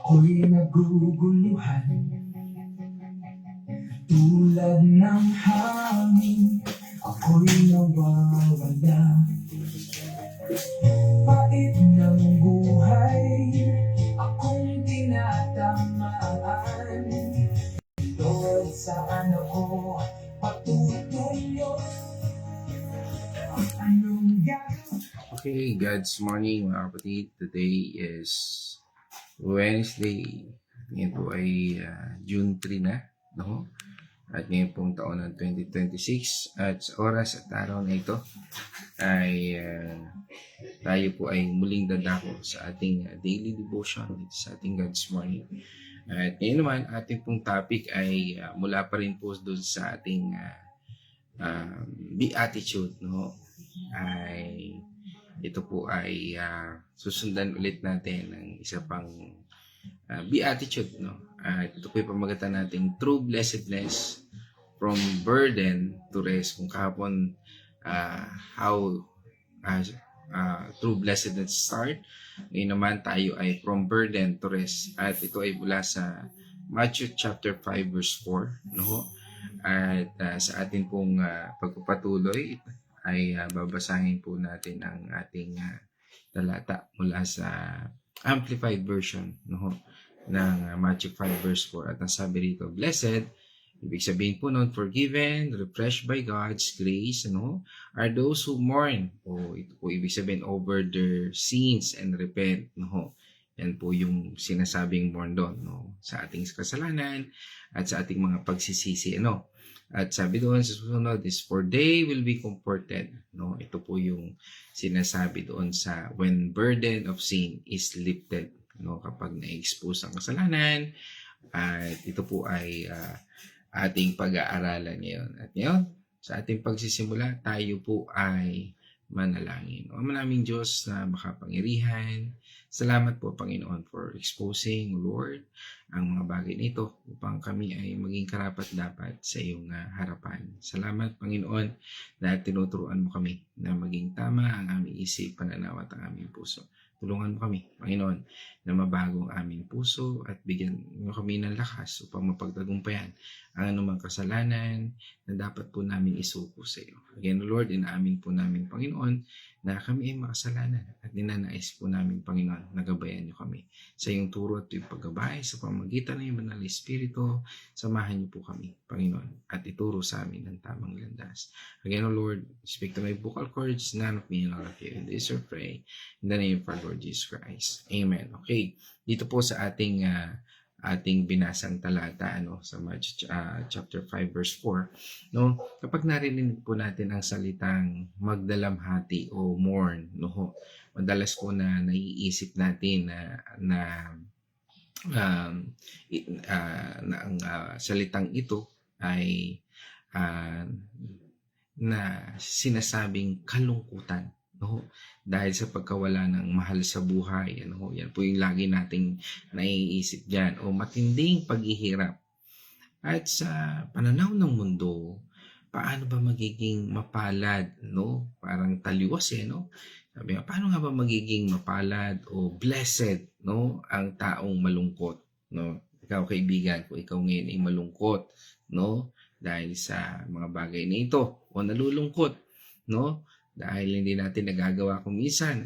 Ako'y naguguluhan tulad ng hangin. Ako'y nawawala. Pait ng buhay akong tinatamaan. Lord, saan ako patutungo? Anong Okay, God's morning mga kapatid. Today is Wednesday. Ngayon po ay June 3 na, no? At ngayon pong taon ng 2026. At sa oras at araw na ito ay tayo po ay muling dadako sa ating daily devotion dito sa ating God's morning. At ngayon naman, ating pong topic ay mula pa rin po doon sa ating beatitude, no? Ay ito po ay susundan ulit natin ng isa pang beatitude, no? Ito po yung pamagatan natin, true blessedness from burden to rest. Kung kahapon how true blessedness start, ngayon naman tayo ay from burden to rest. At ito ay mula sa Matthew chapter 5 verse 4, no? At sa atin pong pagpapatuloy ay babasahin po natin ang ating talata mula sa Amplified Version, no, ng Matthew 5 verse 4. At ang sabi rito, blessed, ibig sabihin po nun, forgiven, refreshed by God's grace, no, are those who mourn. O ito po ibig sabihin over their sins and repent, no. Yan po yung sinasabing mourn doon, no, sa ating kasalanan at sa ating mga pagsisisi, no. At sabi doon sa susunod is, for they will be comforted. No? Ito po yung sinasabi doon sa when burden of sin is lifted. No? Kapag na-expose ang kasalanan. At ito po ay ating pag-aaralan ngayon. At ngayon, sa ating pagsisimula, tayo po ay manalangin. O manaming Diyos na makapangyarihan, salamat po Panginoon for exposing, Lord, ang mga bagay nito upang kami ay maging karapat-dapat sa iyong harapan. Salamat Panginoon na tinuturuan mo kami na maging tama ang aming isip, pananaw at ang aming puso. Tulungan mo kami, Panginoon, na mabago ang aming puso at bigyan mo kami ng lakas upang mapagtagumpayan ang anumang kasalanan na dapat po namin isuko sa iyo. Again, Lord, inaamin po namin, Panginoon, na kami ay makasalanan at ninanais po namin, Panginoon, nagabayan niyo kami sa iyong turo at iyong paggabay sa pamamagitan ng iyong banal na Espiritu. Samahan niyo po kami, Panginoon, at ituro sa amin ang tamang landas. Again, Lord, speak to my vocal cords, none of me and all of you. And this I pray in the name of our Lord Jesus Christ. Amen. Okay, dito po sa ating binasang talata, ano, sa Matthew chapter 5 verse 4, no, kapag narinig po natin ang salitang magdalamhati o mourn, no, madalas po na naiisip natin na ang salitang ito ay na sinasabing kalungkutan, no, dahil sa pagkawala ng mahal sa buhay, ano, yan po yung lagi nating naiisip diyan, o matinding paghihirap. At sa pananaw ng mundo, paano ba magiging mapalad, no? Parang taliwas no? Sabi nga, paano nga ba magiging mapalad o blessed, no, ang taong malungkot, no? Ikaw kaibigan, kung ikaw ngayon ay malungkot, no, dahil sa mga bagay na ito, o nalulungkot, no, dahil hindi natin nagagawa kung minsan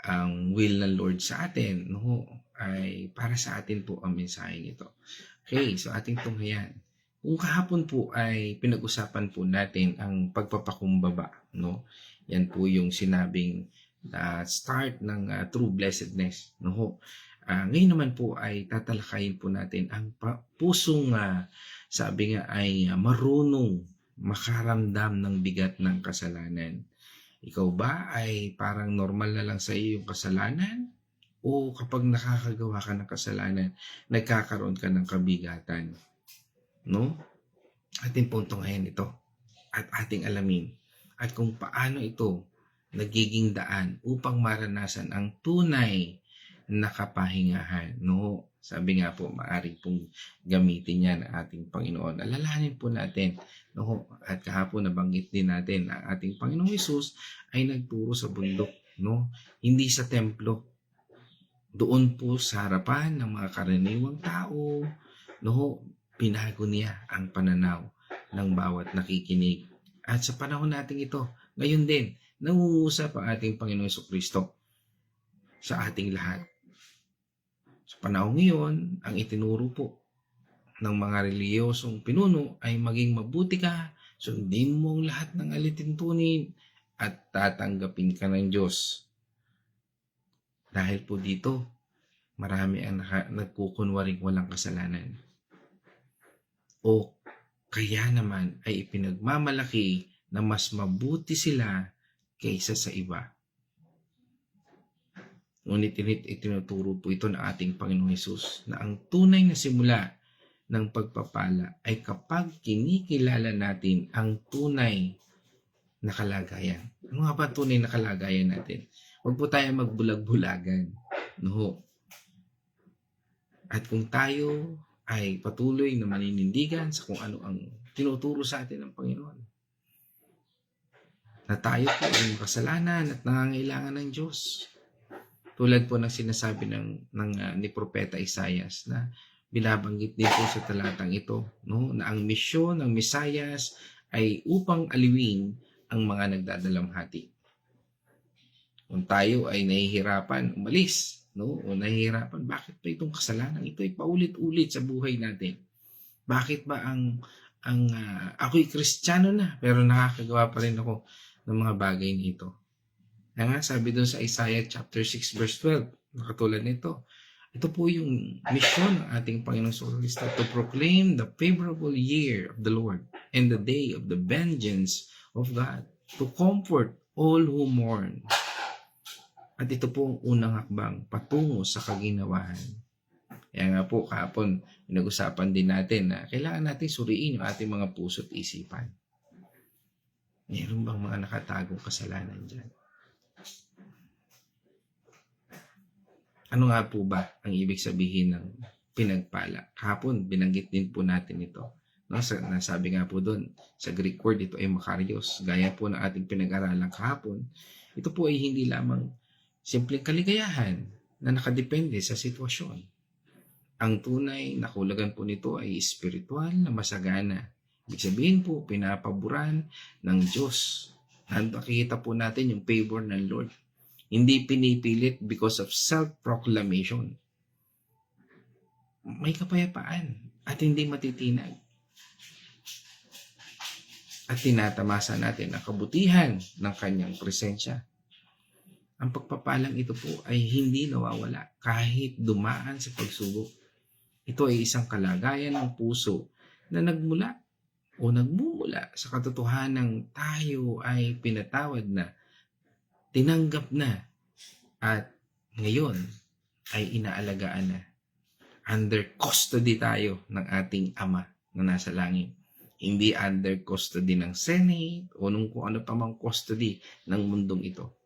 ang will ng Lord sa atin, no, ay para sa atin po ang mensahe nito. Okay, so ating tunghayan. Kung kahapon po ay pinag-usapan po natin ang pagpapakumbaba, no, yan po yung sinabing start ng true blessedness, no. Ngayon naman po ay tatalakayin po natin ang pusong sabi nga ay marunong makaramdam ng bigat ng kasalanan. Ikaw ba ay parang normal na lang sa iyo yung kasalanan? O kapag nakakagawa ka ng kasalanan, nagkakaroon ka ng kabigatan? No? Ating puntong ngayon ito at ating alamin at kung paano ito nagiging daan upang maranasan ang tunay na kapahingahan, no? Sabi nga po, maaari pong gamitin yan ng ating Panginoon. Alalahanin po natin, no? At kahapon nabanggit din natin ang ating Panginoong Hesus ay nagturo sa bundok, no? Hindi sa templo. doon po sa harapan ng mga karaniwang tao, no, binago niya ang pananaw ng bawat nakikinig. At sa panahon natin ito, ngayon din, nangungusap ang ating Panginoon Jesucristo sa ating lahat. Sa panahon ngayon, ang itinuro po ng mga reliyosong pinuno ay maging mabuti ka, sundin mo ang lahat ng alituntunin at tatanggapin ka ng Diyos. Dahil po dito, marami ang nagkukunwaring walang kasalanan. O kaya naman ay ipinagmamalaki na mas mabuti sila kaysa sa iba. Ngunit itinuturo po ito ng ating Panginoong Hesus na ang tunay na simula ng pagpapala ay kapag kinikilala natin ang tunay na kalagayan. Ano nga ba tunay na kalagayan natin? Huwag po tayo magbulag-bulagan. No. At kung tayo ay patuloy na maninindigan sa kung ano ang tinuturo sa atin ng Panginoon, na tayo po ay makasalanan at nangangailangan ng Diyos. Tulad po ng sinasabi ni Propeta Isaias na binabanggit din po sa talatang ito, no, na ang misyon ng Mesiyas ay upang aliwin ang mga nagdadalamhati. Kung tayo ay nahihirapan umalis, no, o nahihirapan, bakit pa itong kasalanan ito ay paulit-ulit sa buhay natin? Bakit ba ako'y Kristiyano na pero nakakagawa pa rin ako ng mga bagay nito? Kaya nga sabi doon sa Isaiah chapter 6 verse 12, nakatulad nito, ito po yung mission ng ating Panginoong Jesucristo, to proclaim the favorable year of the Lord and the day of the vengeance of God, to comfort all who mourn. At ito po ang unang hakbang patungo sa kaginawahan. Kaya nga po kahapon, pinag-usapan din natin na kailangan natin suriin yung ating mga puso at isipan. Mayroon bang mga nakatagong kasalanan dyan? Ano nga po ba ang ibig sabihin ng pinagpala? Kahapon, binanggit din po natin ito. No, nasabi nga po doon, sa Greek word, ito ay makarios. Gaya po ng ating pinag-aralan kahapon, ito po ay hindi lamang simpleng kaligayahan na nakadepende sa sitwasyon. Ang tunay na kahulugan po nito ay espiritual na masagana. Ibig sabihin po, pinapaboran ng Diyos. Nakikita po natin yung favor ng Lord. Hindi pinipilit because of self-proclamation. May kapayapaan at hindi matitinag. At tinatamasa natin ang kabutihan ng kanyang presensya. Ang pagpapalang ito po ay hindi nawawala kahit dumaan sa pagsubok. Ito ay isang kalagayan ng puso na nagmula o nagmumula sa katotohanang tayo ay pinatawad na, tinanggap na, at ngayon ay inaalagaan na. Under custody tayo ng ating Ama na nasa langit. Hindi under custody ng Senate o nung kung ano pa mang custody ng mundong ito.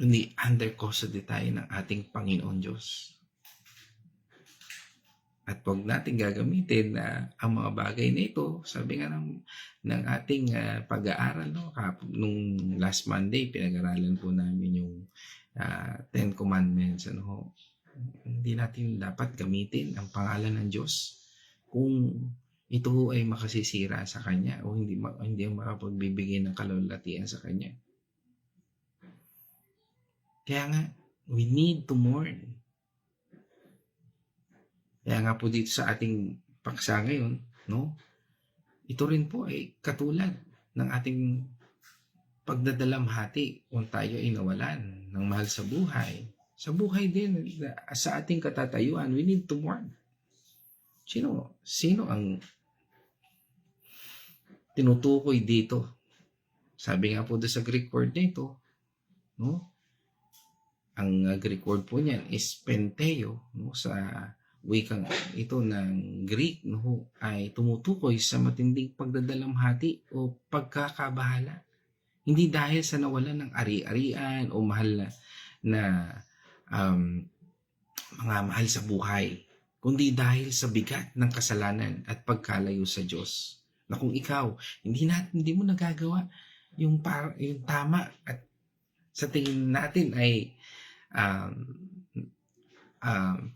Hindi under custody tayo ng ating Panginoon Diyos. At huwag natin gagamitin na ang mga bagay na ito, sabi nga ng ating pag-aaral, no? Nung last Monday, pinag-aralan po namin yung Ten Commandments. Hindi natin dapat gamitin ang pangalan ng Diyos kung ito ay makasisira sa Kanya o hindi makapagbibigay ng kalulatian sa Kanya. Kaya nga, we need to mourn. Kaya nga po dito sa ating paksa ngayon, no? Ito rin po ay katulad ng ating pagdadalamhati kung tayo ay nawalan ng mahal sa buhay. Sa buhay din, sa ating katatayuan, we need to mourn. Sino ang tinutukoy dito? Sabi nga po doon sa Greek word nito, no? Ang Greek word po niyan is penteo, no? Sa wikang ito ng Greek, no, ay tumutukoy sa matinding pagdadalamhati o pagkakabahala. Hindi dahil sa nawalan ng ari-arian o mahal na mga mahal sa buhay, kundi dahil sa bigat ng kasalanan at pagkalayo sa Diyos. Na kung ikaw, hindi mo nagagawa yung tama at sa tingin natin ay um,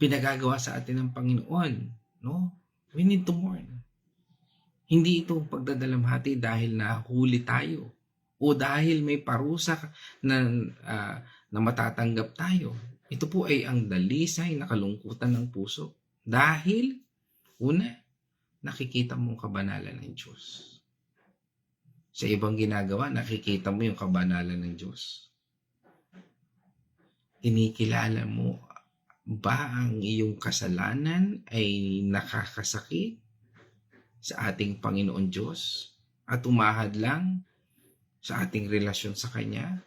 pinagagawa sa atin ng Panginoon, no? We need to mourn. Hindi ito pagdadalamhati dahil nahuli tayo o dahil may parusa na, na matatanggap tayo. Ito po ay ang dalisay na kalungkutan ng puso. Dahil, una, nakikita mo ang kabanalan ng Diyos. Sa ibang ginagawa, nakikita mo yung kabanalan ng Diyos. Kinikilala mo ba ang iyong kasalanan ay nakakasakit sa ating Panginoon Diyos at umahad lang sa ating relasyon sa Kanya?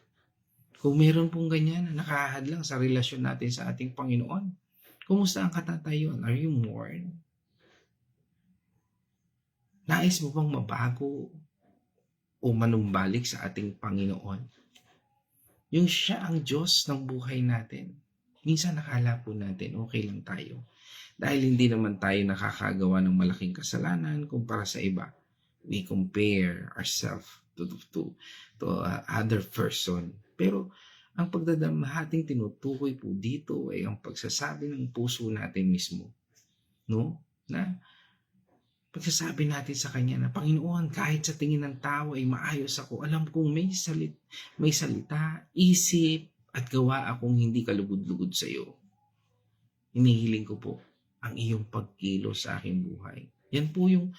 Kung meron pong ganyan na nakahad lang sa relasyon natin sa ating Panginoon, kumusta ang katatayuan? Are you mourn? Nais mo bang mabago o manumbalik sa ating Panginoon? Yung siya ang Diyos ng buhay natin. Minsan nakala po natin okay lang tayo. Dahil hindi naman tayo nakakagawa ng malaking kasalanan kumpara sa iba. We compare ourselves to other person. Pero ang pagdadamahating tinutukoy po dito ay ang pagsasabi ng puso natin mismo. No? Na pagsasabi natin sa Kanya na, Panginoon, kahit sa tingin ng tao ay maayos ako, alam kong may salita, isip, at gawa akong hindi kalugod-lugod sa iyo. Hinihiling ko po ang iyong pagkilos sa aking buhay. Yan po yung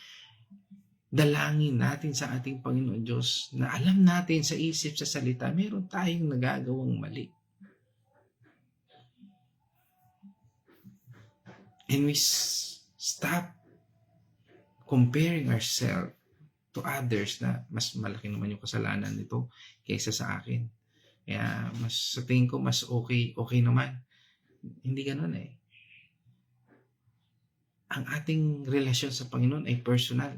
dalangin natin sa ating Panginoon Diyos na alam natin sa isip, sa salita, meron tayong nagagawang mali. And we stop comparing ourselves to others na mas malaki naman yung kasalanan nito kaysa sa akin. Kaya sa tingin ko mas okay naman. Hindi ganoon eh. Ang ating relasyon sa Panginoon ay personal.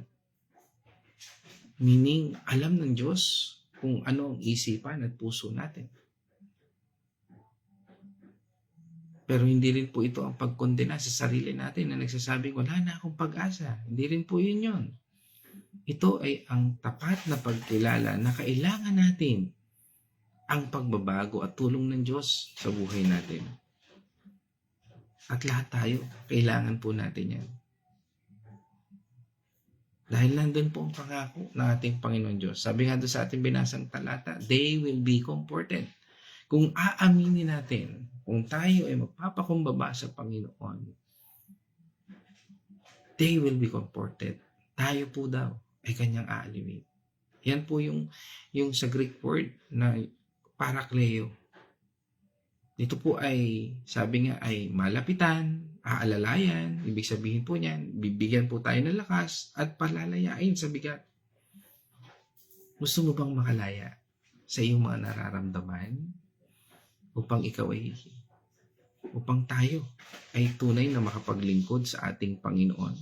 Meaning, alam ng Diyos kung ano ang isipan at puso natin. Pero hindi rin po ito ang pagkondena sa sarili natin na nagsasabing wala na akong pag-asa. Hindi rin po yun. Ito ay ang tapat na pagkilala na kailangan natin ang pagbabago at tulong ng Diyos sa buhay natin. At lahat tayo, kailangan po natin yan. Dahil nandun po ang pangako ng ating Panginoon Diyos. Sabi nga doon sa ating binasang talata, they will be comforted. Kung aaminin natin, kung tayo ay magpapakumbaba sa Panginoon, they will be comforted. Tayo po daw ay kanyang aalimin. Yan po yung sa Greek word na parakleo. Dito po ay, sabi nga ay malapitan, aalalayan, ibig sabihin po niyan, bibigyan po tayo ng lakas at palalayain sa bigat. Gusto mo bang makalaya sa iyong mga nararamdaman upang tayo ay tunay na makapaglingkod sa ating Panginoon?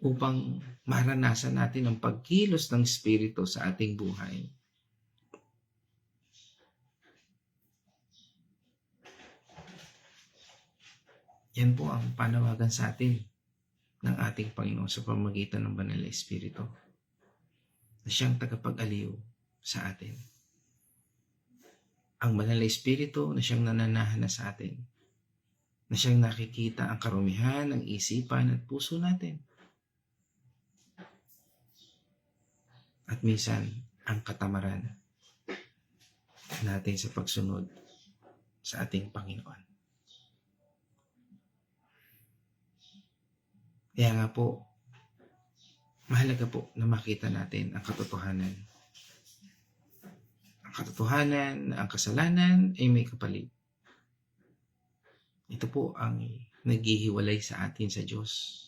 Upang maranasan natin ang pagkilos ng Espiritu sa ating buhay. Yan po ang panawagan sa atin ng ating Panginoon sa pamamagitan ng Banal na Espiritu na siyang tagapag-aliw sa atin. Ang Banal na Espiritu na siyang nananahan sa atin, na siyang nakikita ang karumihan ng isipan at puso natin. At minsan, ang katamaran natin sa pagsunod sa ating Panginoon. Kaya nga po, mahalaga po na makita natin ang katotohanan. Ang katotohanan na ang kasalanan ay may kapalit. Ito po ang naghihiwalay sa atin sa Diyos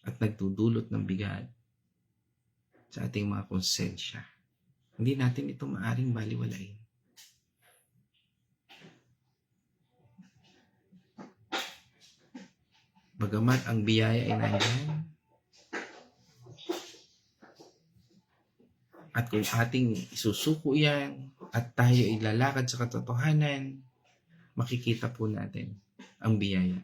at nagdudulot ng bigat sa ating mga konsensya. Hindi natin ito maaring baliwalain. Bagamat ang biyaya ay nandiyan, at kung ating isusuko yan at tayo ay lalakad sa katotohanan, makikita po natin ang biyaya.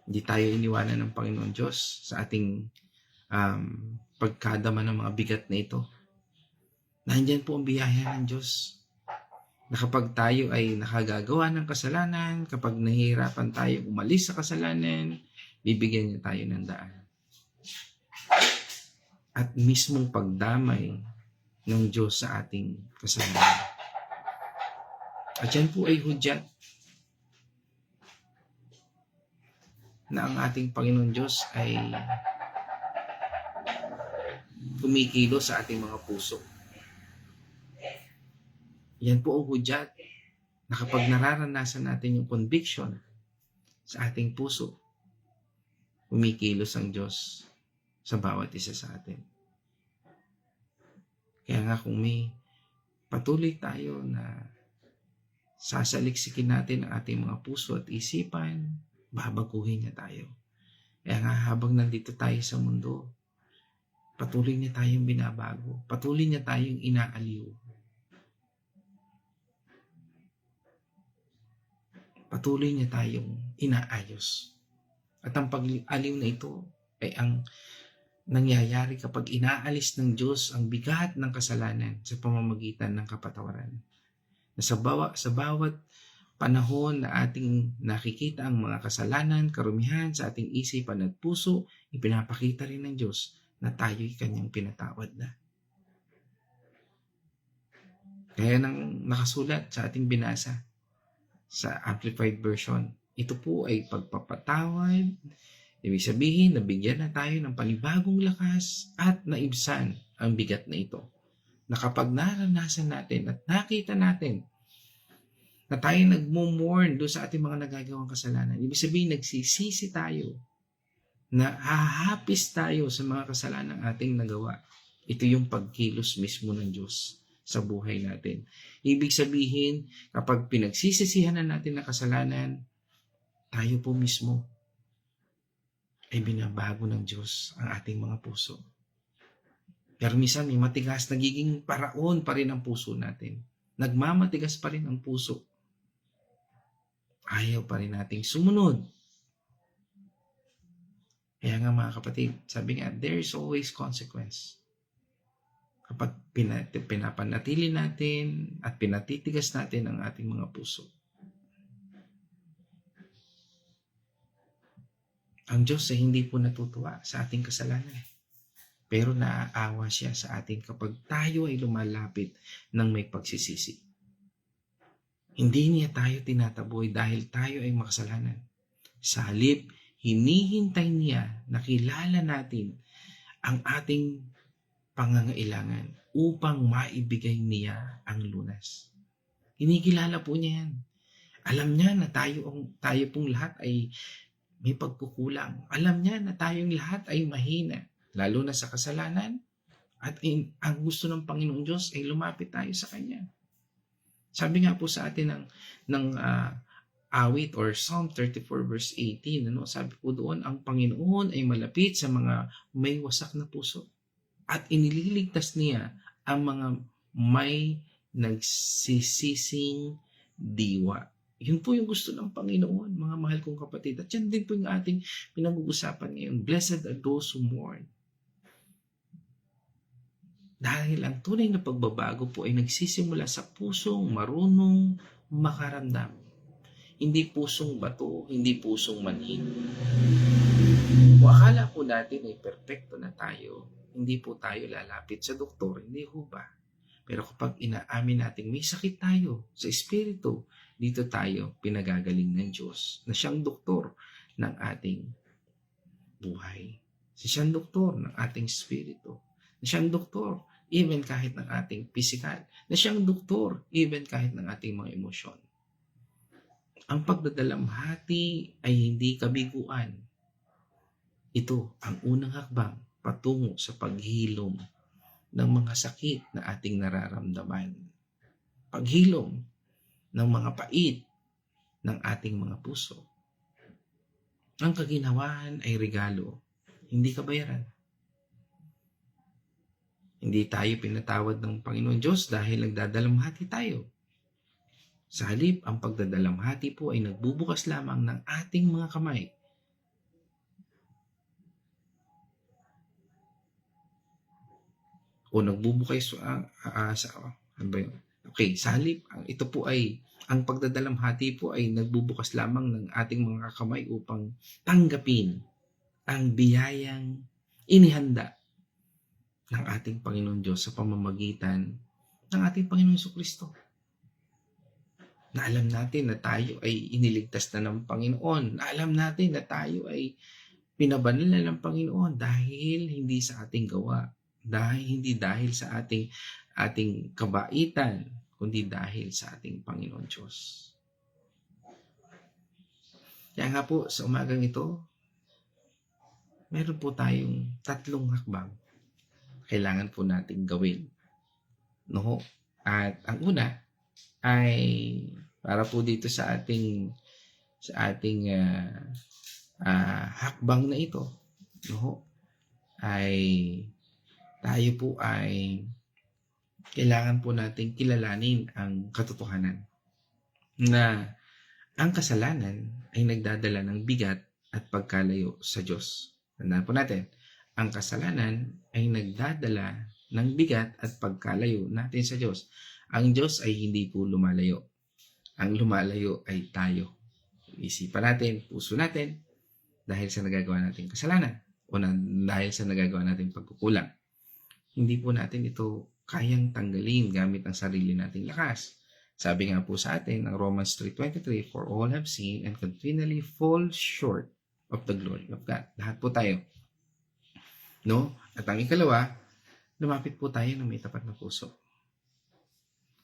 Hindi tayo iniwanan ng Panginoon Diyos sa ating pagkadama ng mga bigat na ito. Nandyan po ang biyaya ng Diyos. Na kapag tayo ay nakagagawa ng kasalanan, kapag nahihirapan tayo umalis sa kasalanan, bibigyan niya tayo ng daan. At mismong pagdamay ng Diyos sa ating kasalanan. At yan po ay hudyat na ang ating Panginoon Diyos ay kumikilos sa ating mga puso. Yan po ang hudyat na kapag nararanasan natin yung conviction sa ating puso, kumikilos ang Diyos sa bawat isa sa atin. Kaya nga kung may patuloy tayo na sasaliksikin natin ang ating mga puso at isipan, babaguhin niya tayo. Kaya nga habang nandito tayo sa mundo, patuloy niya tayong binabago. Patuloy niya tayong inaaliw. Patuloy niya tayong inaayos. At ang pag-aliw na ito ay ang nangyayari kapag inaalis ng Diyos ang bigat ng kasalanan sa pamamagitan ng kapatawaran. Na sa bawat panahon na ating nakikita ang mga kasalanan, karumihan sa ating isipan at puso, ipinapakita rin ng Diyos na tayo'y kanyang pinatawad na. Kaya nang nakasulat sa ating binasa sa Amplified Version, ito po ay pagpapatawad. Ibig sabihin, nabigyan na tayo ng panibagong lakas at naibsan ang bigat na ito. Na kapag naranasan natin at nakita natin na tayo nagmo-mourn doon sa ating mga nagagawang kasalanan, ibig sabihin, nagsisisi tayo, na hahapis tayo sa mga kasalanan ating nagawa. Ito yung pagkilos mismo ng Diyos sa buhay natin. Ibig sabihin, kapag pinagsisisihan na natin na kasalanan, tayo po mismo ay binabago ng Diyos ang ating mga puso. Pero minsan may matigas, nagiging paraon pa rin ang puso natin. Nagmamatigas pa rin ang puso. Ayaw pa rin nating sumunod. Kaya nga mga kapatid, sabi nga, there is always consequence. Kapag pinapanatili natin at pinatitigas natin ang ating mga puso. Ang Diyos ay hindi po natutuwa sa ating kasalanan. Pero naaawa siya sa atin kapag tayo ay lumalapit ng may pagsisisi. Hindi niya tayo tinataboy dahil tayo ay makasalanan. Sa halip, hinihintay niya na kilala natin ang ating pangangailangan upang maibigay niya ang lunas. Kinikilala po niya yan. Alam niya na tayo pong lahat ay may pagkukulang. Alam niya na tayong lahat ay mahina, lalo na sa kasalanan. At ang gusto ng Panginoon Diyos ay lumapit tayo sa Kanya. Sabi nga po sa atin ng awit or Psalm 34 verse 18, sabi po doon, ang Panginoon ay malapit sa mga may wasak na puso. At inililigtas niya ang mga may nagsisising diwa. Yun po yung gusto ng Panginoon, mga mahal kong kapatid. At yan din po yung ating pinag-uusapan ngayon. Blessed are those who mourn. Dahil ang tunay na pagbabago po ay nagsisimula sa pusong marunong makaramdam. Hindi pusong bato, hindi pusong manhid. Kung akala po natin ay perfecto na tayo, hindi po tayo lalapit sa doktor, hindi ho ba? Pero kapag inaamin natin may sakit tayo sa espiritu, dito tayo pinagagaling ng Diyos na siyang doktor ng ating buhay. Siyang doktor ng ating espiritu. Na siyang doktor even kahit ng ating pisikal. Na siyang doktor even kahit ng ating mga emosyon. Ang pagdadalamhati ay hindi kabiguan. Ito ang unang hakbang patungo sa paghilom ng mga sakit na ating nararamdaman. Paghilom ng mga pait ng ating mga puso. Ang kaginhawaan ay regalo, hindi kabayaran. Hindi tayo pinatawad ng Panginoon Diyos dahil nagdadalamhati tayo. Sa halip, ang pagdadalamhati po ay nagbubukas lamang ng ating mga kamay o nagbubukas ano ba yun? Okay, sa halip, ito po ay ang pagdadalamhati po ay nagbubukas lamang ng ating mga kamay upang tanggapin ang biyayang inihanda ng ating Panginoon Diyos sa pamamagitan ng ating Panginoon Jesucristo. Na alam natin na tayo ay iniligtas na ng Panginoon. Na alam natin na tayo ay pinabanal na ng Panginoon dahil hindi sa ating gawa. Hindi dahil sa ating kabaitan, kundi dahil sa ating Panginoon Diyos. Kaya nga po, sa umagang ito, meron po tayong 3 hakbang kailangan po nating gawin. No? At ang una ay para po dito sa ating hakbang na ito, no? Ay tayo po ay kailangan po nating kilalanin ang katotohanan na ang kasalanan ay nagdadala ng bigat at pagkalayo sa Diyos. Tandaan po natin, ang kasalanan ay nagdadala ng bigat at pagkalayo natin sa Diyos. Ang Diyos ay hindi po lumalayo. Ang lumalayo ay tayo. Isipan natin, puso natin, dahil sa nagagawa nating kasalanan o dahil sa nagagawa nating pagkukulang. Hindi po natin ito kayang tanggalin gamit ang sarili nating lakas. Sabi nga po sa atin, ang Romans 3:23, for all have sinned and continually fall short of the glory of God. Lahat po tayo. No? At ang ikalawa, lumapit po tayo ng may tapat na puso.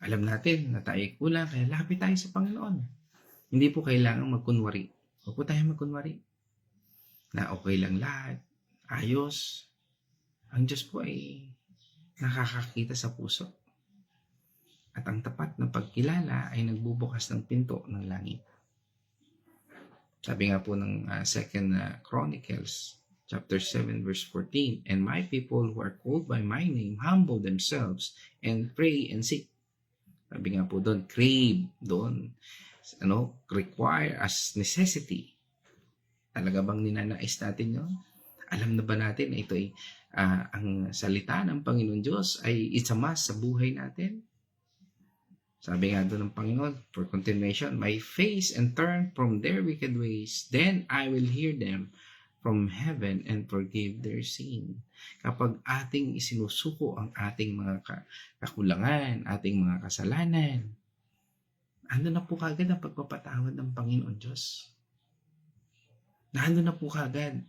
Alam natin na tayo ay kulang, kaya lapit tayo sa Panginoon. Hindi po kailangan magkunwari. Huwag po tayo magkunwari. Na okay lang lahat, ayos. Ang Diyos po ay nakakakita sa puso. At ang tapat na pagkilala ay nagbubukas ng pinto ng langit. Sabi nga po ng 2 Chronicles, chapter 7, verse 14, and my people who are called by my name humble themselves and pray and seek. Sabi nga po doon, crave doon, require as necessity. Talaga bang ninanais natin yun? Alam na ba natin na ito ay ang salita ng Panginoon Diyos ay it's a must sa buhay natin? Sabi nga doon ng Panginoon, for continuation, my face and turn from their wicked ways, then I will hear them from heaven and forgive their sin. Kapag ating isinusuko ang ating mga kakulangan, ating mga kasalanan, ando na po kagad ang pagpapatawad ng Panginoon Diyos. Nando na po kagad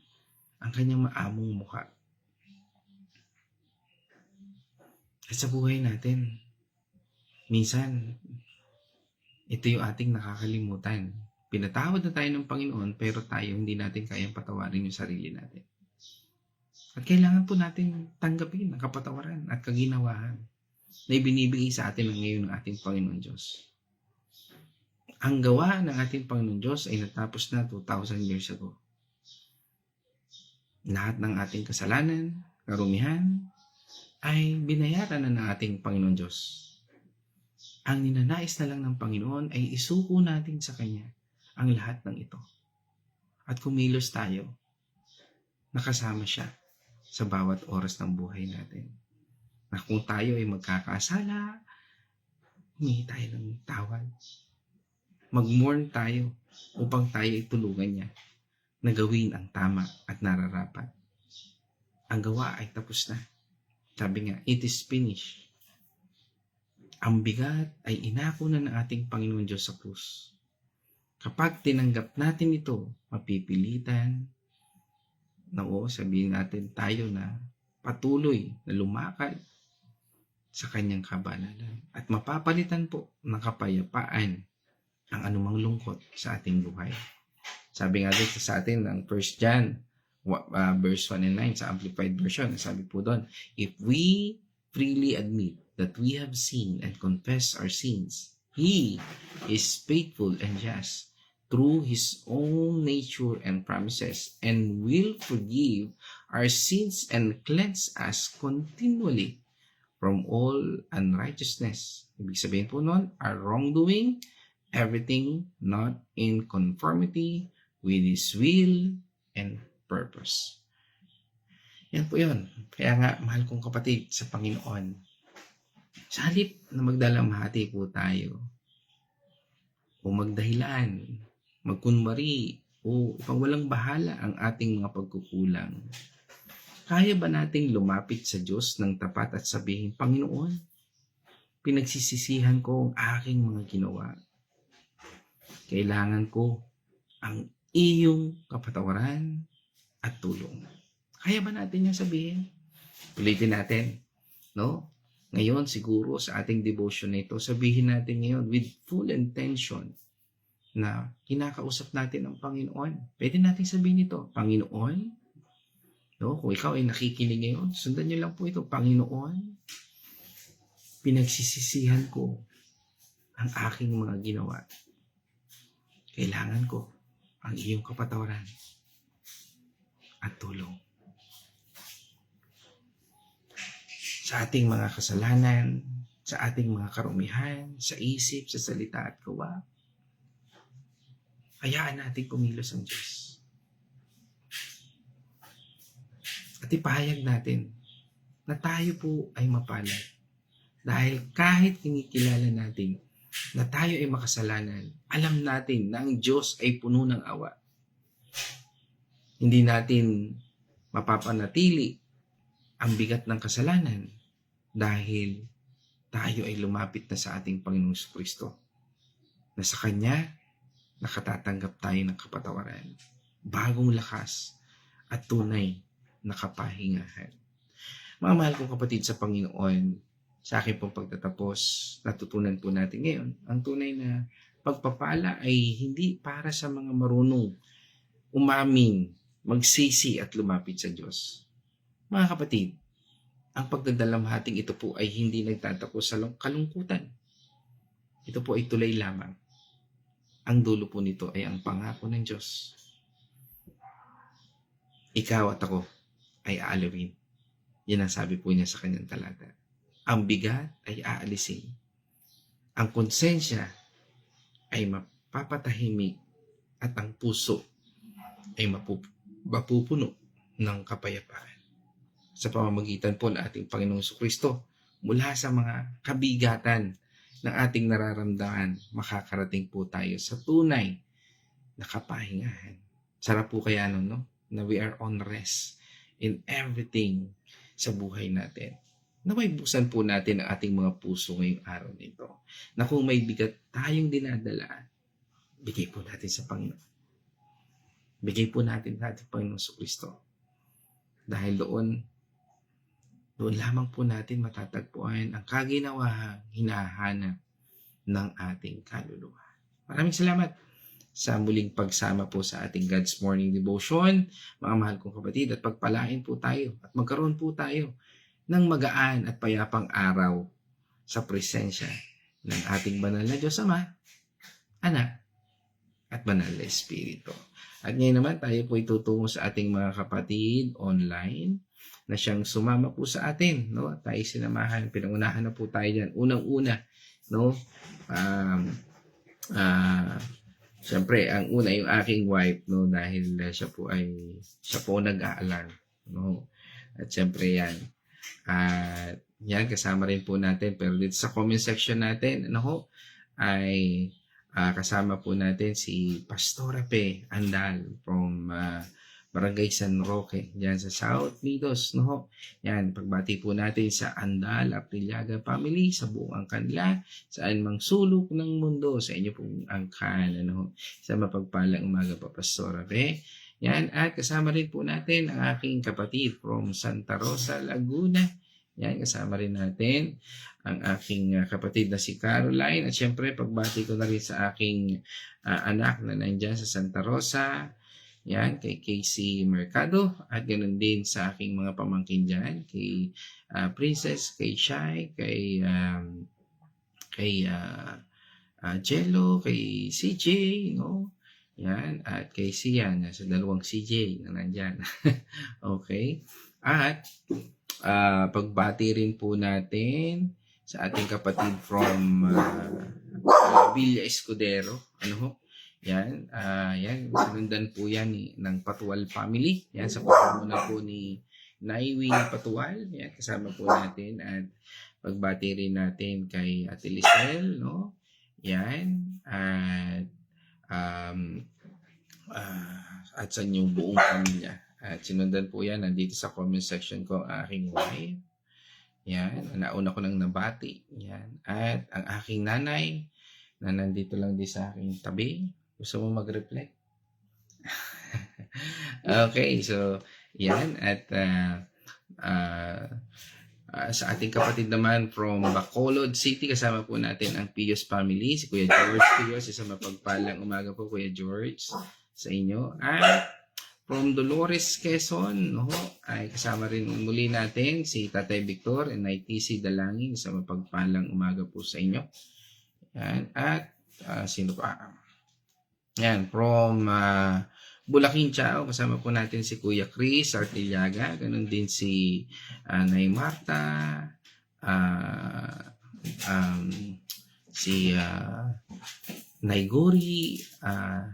ang kanyang maamong mukha. At sa buhay natin, minsan, ito yung ating nakakalimutan. Pinatawad na tayo ng Panginoon, pero tayo hindi natin kayang patawarin yung sarili natin. At kailangan po natin tanggapin ang kapatawaran at kaginawahan na ibinibigay sa atin ngayon ng ating Panginoon Diyos. Ang gawa ng ating Panginoon Diyos ay natapos na 2,000 years ago. Lahat ng ating kasalanan, karumihan, ay binayaran na ng ating Panginoon Diyos. Ang ninanais na lang ng Panginoon ay isuko natin sa Kanya ang lahat ng ito. At kumilos tayo, nakasama siya sa bawat oras ng buhay natin. Na kung tayo ay magkakasala, humingi tayo ng tawad. Mag-mourn tayo upang tayo ay tulungan niya na gawin ang tama at nararapat. Ang gawa ay tapos na. Sabi nga, it is finished. Ang bigat ay inako na ng ating Panginoon Diyos sa krus. Kapag tinanggap natin ito, mapipilitan na sabihin natin tayo na patuloy na lumakad sa kanyang kabanalan at mapapalitan po ng kapayapaan ang anumang lungkot sa ating buhay. Sabi nga dito sa atin ng 1 John verse 1 and 9 sa Amplified Version, sabi po doon, if we freely admit that we have sinned and confess our sins, He is faithful and just through His own nature and promises and will forgive our sins and cleanse us continually from all unrighteousness. Ibig sabihin po nun, our wrongdoing, everything not in conformity with His will and purpose. Yan po yun. Kaya nga, mahal kong kapatid sa Panginoon, sa halip na magdalamhati po tayo, o magdahilan, magkunwari, o ipagwalang bahala ang ating mga pagkukulang, kaya ba nating lumapit sa Diyos ng tapat at sabihin, Panginoon, pinagsisisihan ko ang aking mga ginawa. Kailangan ko ang iyong kapatawaran at tulong. Kaya ba natin yung sabihin? Ulitin natin, no? Ngayon, siguro sa ating devotion na ito, sabihin natin ngayon with full intention na kinakausap natin ang Panginoon. Pwede natin sabihin ito, Panginoon, no? Kung ikaw ay nakikinig ngayon, sundan niyo lang po ito, Panginoon, pinagsisisihan ko ang aking mga ginawa. Kailangan ko ang iyong kapatawaran at tulong. Sa ating mga kasalanan, sa ating mga karumihan, sa isip, sa salita at gawa, hayaan natin kumilos ang Diyos. At ipahayag natin na tayo po ay mapalad. Dahil kahit kinikilala natin na tayo ay makasalanan, alam natin na ang Diyos ay puno ng awa. Hindi natin mapapanatili ang bigat ng kasalanan dahil tayo ay lumapit na sa ating Panginoong Kristo. Na sa Kanya, nakatatanggap tayo ng kapatawaran, bagong lakas at tunay na kapahingahan. Mga mahal kong kapatid sa Panginoon, sa akin pong pagtatapos, natutunan po natin ngayon, ang tunay na pagpapala ay hindi para sa mga marunong umamin, magsisi at lumapit sa Diyos. Mga kapatid, ang pagdadalamhating ito po ay hindi nagtatapos sa kalungkutan. Ito po ay tulay lamang. Ang dulo po nito ay ang pangako ng Diyos. Ikaw at ako ay aalawin. Yan ang sabi po niya sa kanyang talata. Ang bigat ay aalisin. Ang konsensya ay mapapatahimik at ang puso ay mapupuno ng kapayapaan. Sa pamamagitan po ng ating Panginoong Kristo, mula sa mga kabigatan ng ating nararamdaman, makakarating po tayo sa tunay na kapahingahan. Sarap po kaya no? Na we are on rest in everything sa buhay natin. Naway buksan po natin ang ating mga puso ngayong araw nito. Na kung may bigat tayong dinadala, bigay po natin sa Panginoon. Bigay po natin sa ating Panginoong Kristo. Dahil doon lamang po natin matatagpuan ang kaginawahang hinahanap ng ating kaluluwa. Maraming salamat sa muling pagsama po sa ating God's Morning Devotion. Mga mahal kong kapatid, at pagpalain po tayo at magkaroon po tayo ng magaan at payapang araw sa presensya ng ating banal na Diyos Ama, Anak, at Banal na Espiritu. At ngayon naman tayo po itutungo sa ating mga kapatid online na siyang sumama po sa atin, no? Tayo sinamahan, pinangunahan na po tayo diyan. Unang-una, no? Siyempre, ang una yung aking wife, no, dahil siya po nag-aalarm, no? At siyempre yan. At yan, kasama rin po natin, pero dito sa comment section natin, ano ho, ay kasama po natin si Pastora Pe Andal from Barangay San Roque, dyan sa South Midos, no ho. Yan, pagbati po natin sa Andal Aprillaga family, sa buong kanila, saan mang sulok ng mundo, sa inyo pong angkan, ano ho. Sa mapagpalang umaga pa, Pastora Pe. Yan, at kasama rin po natin ang aking kapatid from Santa Rosa, Laguna. Yan, kasama rin natin ang aking kapatid na si Caroline. At syempre, pagbati ko na rin sa aking anak na nandyan sa Santa Rosa. Yan, kay Casey Mercado. At ganoon din sa aking mga pamangkin dyan. Kay Princess, kay Shai, kay Jello, kay CJ, no? Yan, at kay Sian, sa dalawang CJ na nandyan. Okay. At pagbati rin po natin sa ating kapatid from Villa Escudero. Ano ho? Yan, yan, sinundan po yan ng Patual family. Yan, sa pamumuno po ni Naiwing Patual, yan, kasama po natin, at pagbati rin natin kay Ate Lisel, no? Yan, at at sa inyong buong pamilya. At sinundan po yan, nandito sa comment section ko, ang aking wife. Yan, nauna ko nang nabati. Yan, at ang aking nanay, na nandito lang din sa aking tabi. Gusto mo mag-reflect? Okay, so yan, at sa ating kapatid naman from Bacolod City, kasama po natin ang Pios family, si Kuya George Pios. Isang mapagpalang umaga po, Kuya George, sa inyo. At from Dolores, Quezon, no, ay kasama rin muli natin si Tatay Victor and ITC Dalangin. Isang mapagpalang umaga po sa inyo. Yan. At sino pa? Yan, from Bulacan, Chao, kasama po natin si Kuya Chris Artillaga, ganun din si Nay Marta, si Nay Gori,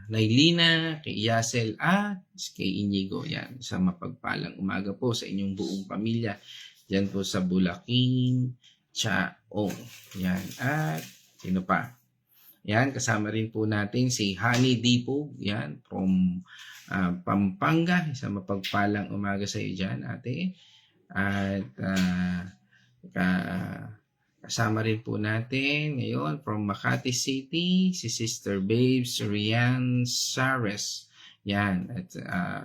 Nay Lina, kay Yasel, at kay Inigo. Yan, sa mapagpalang umaga po sa inyong buong pamilya dyan po sa Bulacan, Chao. Yan, at sino pa? Yan, kasama rin po natin si Honey Dipog, yan, from Pampanga. Isang mapagpalang umaga sa iyo dyan, ate. At kasama rin po natin ngayon from Makati City, si Sister Babes Rian Sares. Yan, at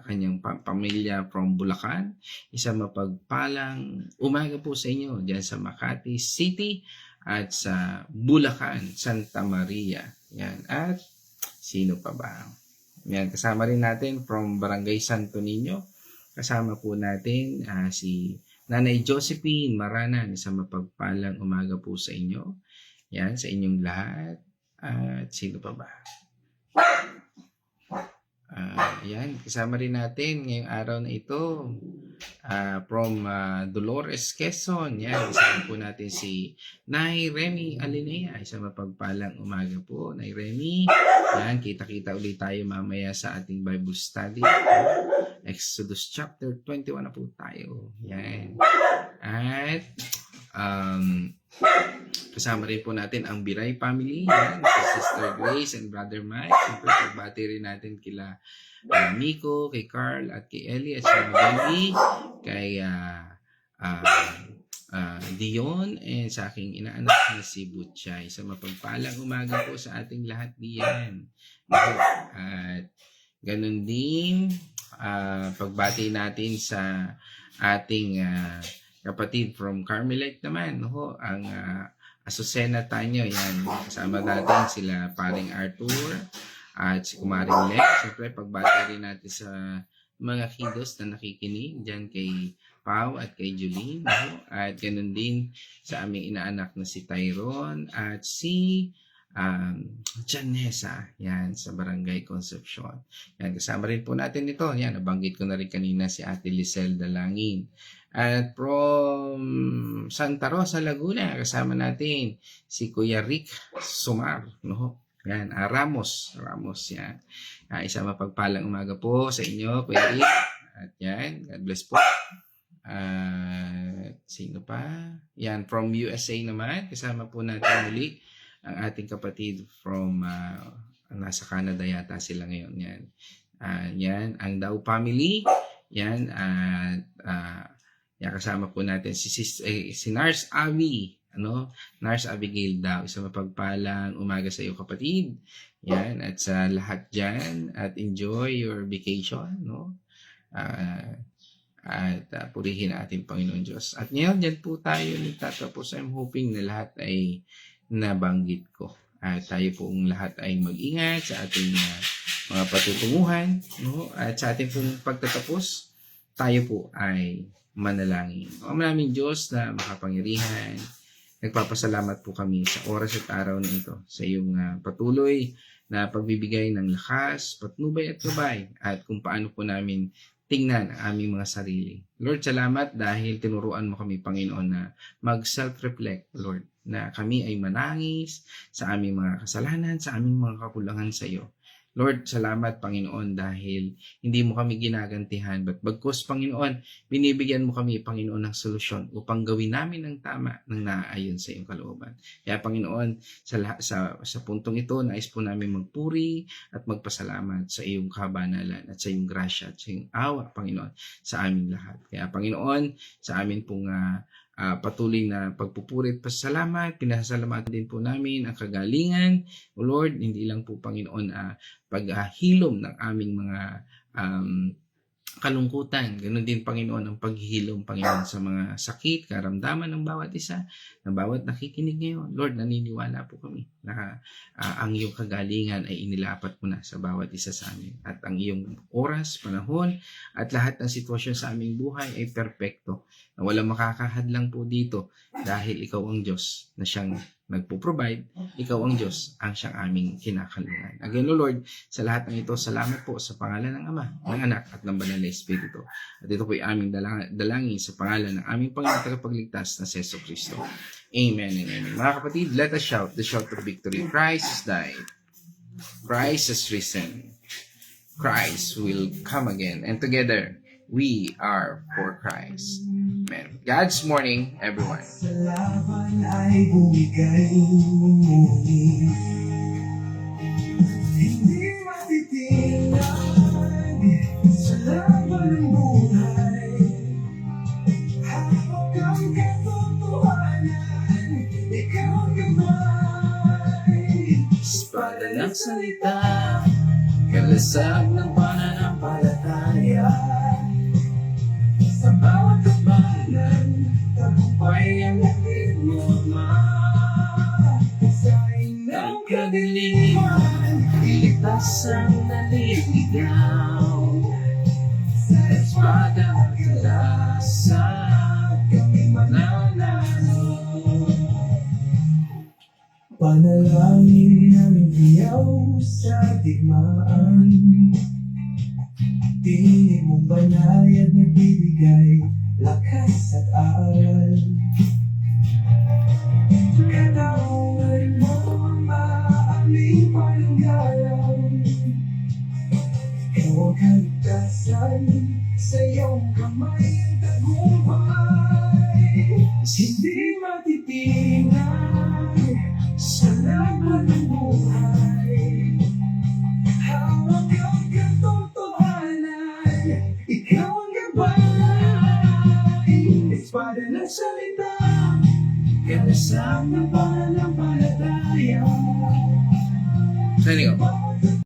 kanyang pamilya from Bulacan. Isang mapagpalang umaga po sa inyo dyan sa Makati City at sa Bulacan, Santa Maria. Yan. At sino pa ba? Yan, kasama rin natin from Barangay Santo Niño. Kasama po natin si Nanay Josephine Maranan. Isang mapagpalang umaga po sa inyo. Yan, sa inyong lahat. At sino pa ba? Yan, kasama rin natin ngayong araw na ito from Dolores, Quezon. Yan, kasama po natin si Nay Remy Alinea. Isang mapagpalang umaga po, Nay Remy. Yan, kita-kita ulit tayo mamaya sa ating Bible study. Exodus chapter 21 na po tayo. Yan. At kasama rin po natin ang Biray family. Yan, si Sister Grace and Brother Mike. Siyempre, pagbati rin natin kila Miko, kay Carl, at kay Ellie, at sa Magali, kay Dion, and sa aking inaanak na si Butchay. Sa mapagpalang umaga po sa ating lahat diyan. At ganun din, pagbati natin sa ating kapatid from Carmelite naman, no? Ang Azucena Tanyo. Yan, kasama natin sila paring Arthur at si Kumaring Lex. Siyempre, pagbati rin natin sa mga kiddos na nakikinig dyan kay Pau at kay Julie, no? At ganun din sa aming inaanak na si Tyrone at si Janessa, yan, sa Barangay Concepcion. Yan, kasama rin po natin ito. Yan, nabanggit ko na rin kanina si Ate Lisel Dalangin. At from Santa Rosa, Laguna, kasama natin si Kuya Rick Sumar, no? Yan, Ramos, yan. Isang mapagpalang umaga po sa inyo, Kuya Rick. At yan, God bless po. Sino pa? Yan, from USA naman, kasama po natin muli ang ating kapatid from nasa Canada yata sila ngayon. Yan. Yan, ang Daw family. Yan, at yan, kasama po natin si Nars Abby, ano? Nars Abigail Daw. Isang mapagpalang umaga sa iyo, kapatid. Yan, at sa lahat dyan, at enjoy your vacation, no? At purihin ang ating Panginoon Diyos. At ngayon, dyan po tayo nagtatapos. I'm hoping na lahat ay nabanggit ko. At tayo pong lahat ay mag-ingat sa ating mga patutunguhan, no? At sa ating pong pagtatapos, tayo po ay manalangin. O maraming Diyos na makapangyarihan, nagpapasalamat po kami sa oras at araw na ito sa iyong patuloy na pagbibigay ng lakas, patnubay at gabay, at kung paano po namin tingnan ang aming mga sarili. Lord, salamat dahil tinuruan mo kami, Panginoon, na mag-self-reflect, Lord, na kami ay manangis sa aming mga kasalanan, sa aming mga kakulangan sa iyo. Lord, salamat Panginoon dahil hindi mo kami ginagantihan, but bagkus Panginoon, binibigyan mo kami Panginoon ng solusyon upang gawin namin ang tama ng naaayon sa iyong kalooban. Kaya Panginoon, sa puntong ito, nais po namin magpuri at magpasalamat sa iyong kabanalan at sa iyong grasya at sa iyong awa, Panginoon, sa aming lahat. Kaya Panginoon, sa amin pong patuloy na pagpupuri at pasalamat, pinasasalamatan din po namin ang kagalingan, O Lord, hindi lang po Panginoon paghilom ng aming mga kalungkutan. Ganun din, Panginoon, ang paghihilom, Panginoon, sa mga sakit, karamdaman ng bawat isa, ng bawat nakikinig ngayon. Lord, naniniwala po kami na ang iyong kagalingan ay inilapat mo na sa bawat isa sa amin. At ang iyong oras, panahon, at lahat ng sitwasyon sa aming buhay ay perpekto. Na walang makakahadlang po dito dahil ikaw ang Diyos na siyang nagpo-provide, ikaw ang Diyos ang siyang aming kinakalungan. Again, O Lord, sa lahat ng ito, salamat po sa pangalan ng Ama, ng Anak, at ng Banal na Espiritu. At ito po ay aming dalangin sa pangalan ng aming Panginoon tagapagligtas na si Yesu Cristo. Amen and amen. Mga kapatid, let us shout the shout of victory. Christ has died. Christ has risen. Christ will come again. And together, we are for Christ. Amen. God's morning, everyone. Sa laban ay bumigay ngunit hindi matitinag sa laban ng buhay. Hawak ang katotohanan, ikaw ang gabay. Espada ng salita, kalasag ng pananampalataya. Sa bawat kabalan, tagumpay ang hatid mo, Ama. Sa inang Kadiliman, iligtas ang naliligaw. Sa espada ng tulasa, kami nanalo. Panalangin namin hiyaw sa digmaan. Tinig mong banay at nagbibigay lakas at aral. Katawan mo ang maaaring pananggalang. Ikaw ang kaligtasan, sa iyong kamay ang tagumpay. Hindi matitinag sa laban ng buhay. Hawak ang katotohanan, ikaw ang gabay. Espada ng salita, kalasag ng pananampalataya. Saan ikaw?